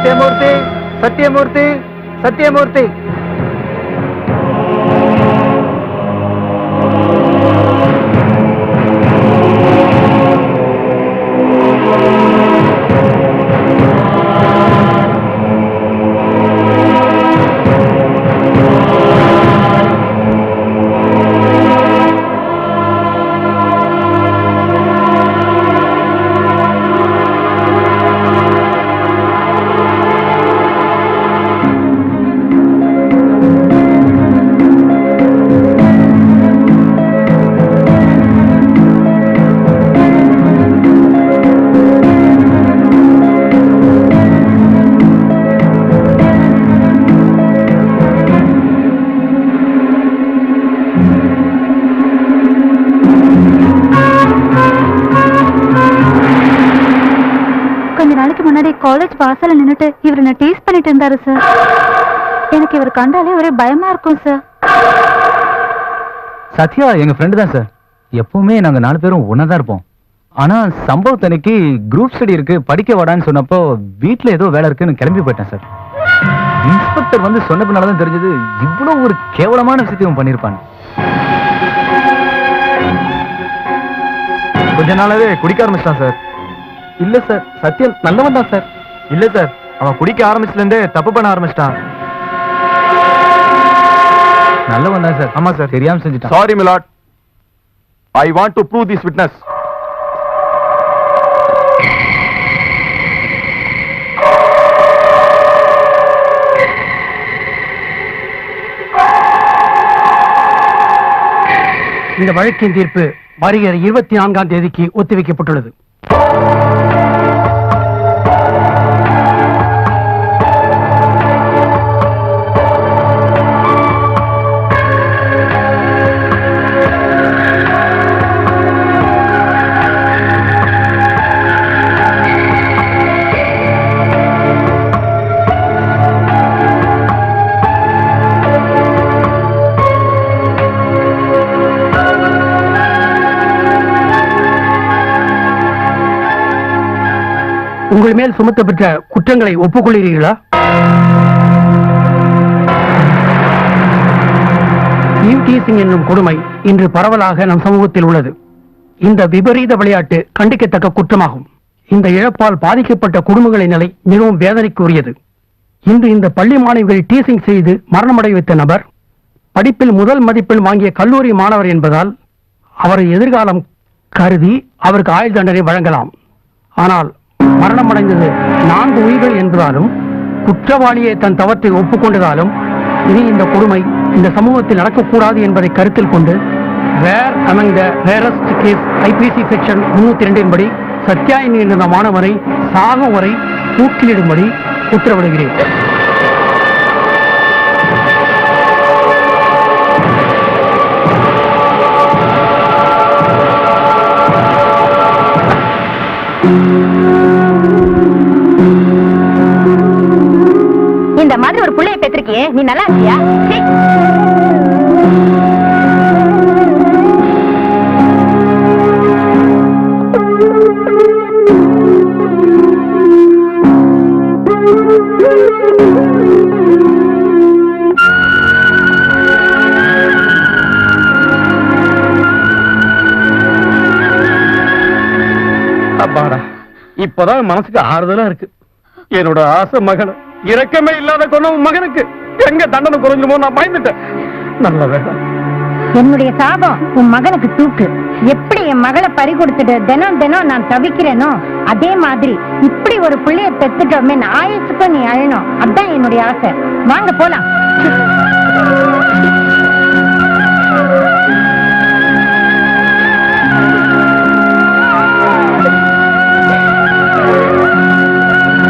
Sathyamoorthy, Sathyamoorthy, Sathyamoorthy. College வாசல்ல நின்னுட்டு இவரை நான் டீஸ் பண்ணிட்டு இருந்தாரு சார். எனக்கு இவர் கண்டாலே ஒரே பயமா இருக்கும் சார். சத்யா எங்க ஃப்ரெண்டு தான் சார். எப்பவுமே நாங்க 4 பேரும் ஒன்னாதான் இருப்போம். ஆனா சம்பவத்தன்னைக்கு குரூப் ஸ்டடி இருக்கு படிக்க வாடான்னு சொன்னப்போ வீட்டுல ஏதோ வேலை இருக்குன்னு கிளம்பி போயிட்டேன் சார். இன்ஸ்பெக்டர் வந்து சொன்ன பின்னாலதான் தெரிஞ்சது இவ்வளவு ஒரு கேவலமான விஷயத்தையும் பண்ணிருப்பான். கொஞ்ச நாளாவே குடிக்க ஆரம்பிச்சிட்டான் சார். இல்ல சார், சத்யன் நல்லவன் தான் சார். இல்ல சார், அவன் குடிக்க ஆரம்பிச்சதுல இருந்தே தப்பு பண்ண ஆரம்பிச்சிட்டான். நல்லவன் தான் சார். ஆமா சார், தெரியாம செஞ்சுட்டான். Sorry milord, I want to prove this witness. இந்த வழக்கின் தீர்ப்பு வருகிற 24ஆம் தேதிக்கு ஒத்திவைக்கப்பட்டுள்ளது. உங்கள் மேல் சுமத்தப்பட்ட குற்றங்களை ஒப்புக்கொள்கிறீர்களா? டீசிங் என்னும் கொடுமை இன்று பரவலாக நம் சமூகத்தில் உள்ளது. இந்த விபரீத விளையாட்டு கண்டிக்கத்தக்க குற்றமாகும். இந்த இழப்பால் பாதிக்கப்பட்ட குடும்பங்களின் நிலை மிகவும் வேதனைக்குரியது. இன்று இந்த பள்ளி மாணவிகள் டீசிங் செய்து மரணமடை வைத்த நபர் படிப்பில் முதல் மதிப்பெண் வாங்கிய கல்லூரி மாணவர் என்பதால் அவரது எதிர்காலம் கருதி அவருக்கு ஆயுள் தண்டனை வழங்கலாம். ஆனால் மரணமடைந்தது 4 உயிர்கள் என்பதாலும் குற்றவாளியை தன் தவற்றை ஒப்புக்கொண்டதாலும் இனி இந்த கொடுமை இந்த சமூகத்தில் நடக்கக்கூடாது என்பதை கருத்தில் கொண்டு where among the rarest case IPC section 302 படி சத்யா என்ற மாணவரை சாகும் வரை தூக்கிலிடும்படி உத்தரவிடுகிறேன். இந்த மாதிரி ஒரு புள்ளைய பெற்றிருக்கியே, நீ நல்லா இருக்கியா? அப்பாடா, இப்பதான் மனசுக்கு ஆறுதலா இருக்கு. என்னோட ஆசை மகன் இரக்கமே இல்லாத கொண்ட மகனுக்கு எங்க தண்டனை குறைஞ்சுமோ நான் பயந்துட்டேன். நல்ல வேலை. என்னுடைய சாபம் உன் மகனுக்கு தூக்கு. எப்படி என் மகளை பறி கொடுத்துட்டு தினம் தினம் நான் தவிக்கிறேனோ அதே மாதிரி இப்படி ஒரு பிள்ளைய பெத்துட்டோமே ஆயுசுக்கும் நீ அழணும். அதான் என்னுடைய ஆசை. வாங்க போலாம்.